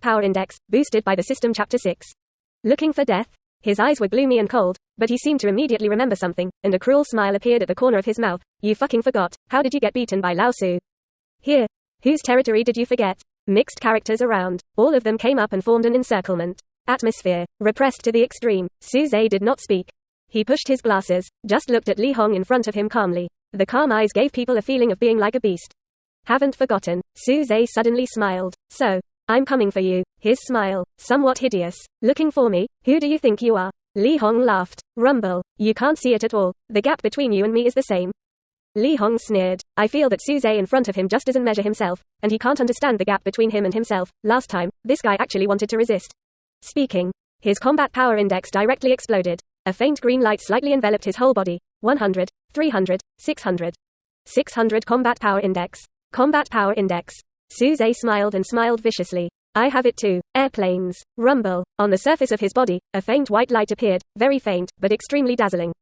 power index, boosted by the system chapter 6. Looking for death? His eyes were gloomy and cold, but he seemed to immediately remember something, and a cruel smile appeared at the corner of his mouth. You fucking forgot. How did you get beaten by Lao Su? Here. Whose territory did you forget? Mixed characters around. All of them came up and formed an encirclement. Atmosphere. Repressed to the extreme. Su Zhe did not speak. He pushed his glasses, just looked at Li Hong in front of him calmly. The calm eyes gave people a feeling of being like a beast. Haven't forgotten. Su Zhe suddenly smiled. So, I'm coming for you. His smile, somewhat hideous. Looking for me? Who do you think you are? Li Hong laughed. Rumble. You can't see it at all. The gap between you and me is the same. Li Hong sneered. I feel that Su Zhe in front of him just doesn't measure himself, and he can't understand the gap between him and himself. Last time, this guy actually wanted to resist. Speaking. His combat power index directly exploded. A faint green light slightly enveloped his whole body. 100, 300, 600. 600 combat power index. Combat power index. Su Zhe smiled and smiled viciously. I have it too. Airplanes. Rumble. On the surface of his body, a faint white light appeared, very faint, but extremely dazzling.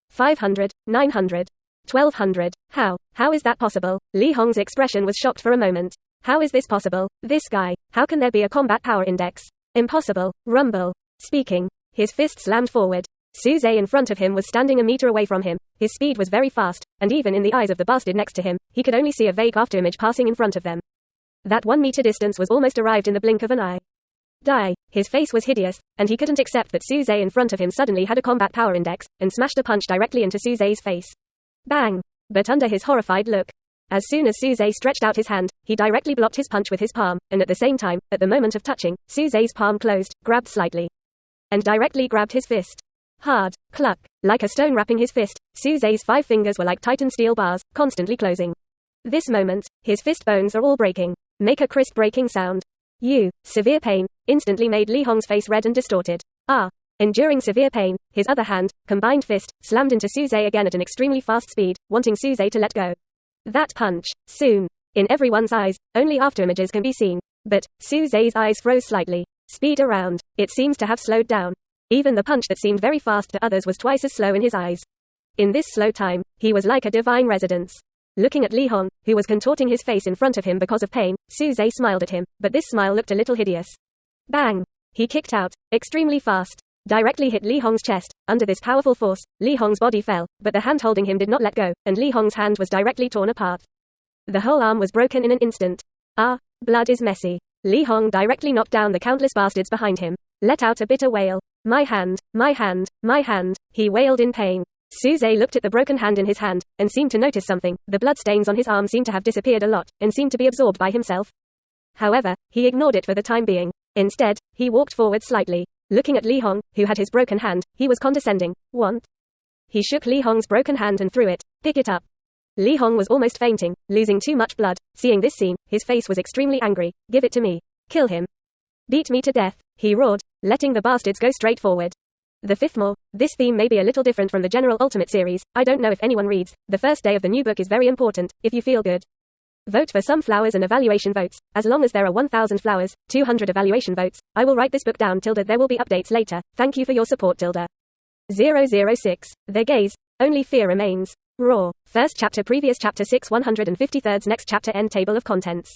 500, 900. 1200. How is that possible? Li Hong's expression was shocked for a moment. How is this possible? This guy. How can there be a combat power index? Impossible. Rumble. Speaking. His fist slammed forward. Su Zhe in front of him was standing a meter away from him. His speed was very fast, and even in the eyes of the bastard next to him, he could only see a vague afterimage passing in front of them. That 1 meter distance was almost arrived in the blink of an eye. Die. His face was hideous, and he couldn't accept that Su Zhe in front of him suddenly had a combat power index, and smashed a punch directly into Su Zhe's face. Bang! But under his horrified look, as soon as Su Zhe stretched out his hand, he directly blocked his punch with his palm, and at the same time, at the moment of touching, Su Zhe's palm closed, grabbed slightly, and directly grabbed his fist. Hard. Cluck. Like a stone wrapping his fist, Su Zhe's 5 fingers were like titan steel bars, constantly closing. This moment, his fist bones are all breaking. Make a crisp breaking sound. Severe pain, instantly made Li Hong's face red and distorted. Enduring severe pain, his other hand, combined fist, slammed into Su Zhe again at an extremely fast speed, wanting Su Zhe to let go. That punch. Soon. In everyone's eyes, only afterimages can be seen. But, Su Zhe's eyes froze slightly. Speed around. It seems to have slowed down. Even the punch that seemed very fast to others was twice as slow in his eyes. In this slow time, he was like a divine residence. Looking at Li Hong, who was contorting his face in front of him because of pain, Su Zhe smiled at him, but this smile looked a little hideous. Bang! He kicked out, extremely fast. Directly hit Li Hong's chest. Under this powerful force, Li Hong's body fell, but the hand holding him did not let go, and Li Hong's hand was directly torn apart. The whole arm was broken in an instant. Blood is messy. Li Hong directly knocked down the countless bastards behind him. Let out a bitter wail. My hand, my hand, my hand, he wailed in pain. Su Zhe looked at the broken hand in his hand, and seemed to notice something. The blood stains on his arm seemed to have disappeared a lot, and seemed to be absorbed by himself. However, he ignored it for the time being. Instead, he walked forward slightly. Looking at Li Hong, who had his broken hand, he was condescending. Want? He shook Li Hong's broken hand and threw it. Pick it up. Li Hong was almost fainting, losing too much blood. Seeing this scene, his face was extremely angry. Give it to me. Kill him. Beat me to death, he roared, letting the bastards go straight forward. The fifth more. This theme may be a little different from the general Ultimate series. I don't know if anyone reads. The first day of the new book is very important, if you feel good. Vote for some flowers and evaluation votes. As long as there are 1,000 flowers, 200 evaluation votes, I will write this book down. There will be updates later. Thank you for your support. 006. The gaze. Only fear remains. Raw. First chapter, previous chapter 6, 153rd, next chapter, end table of contents.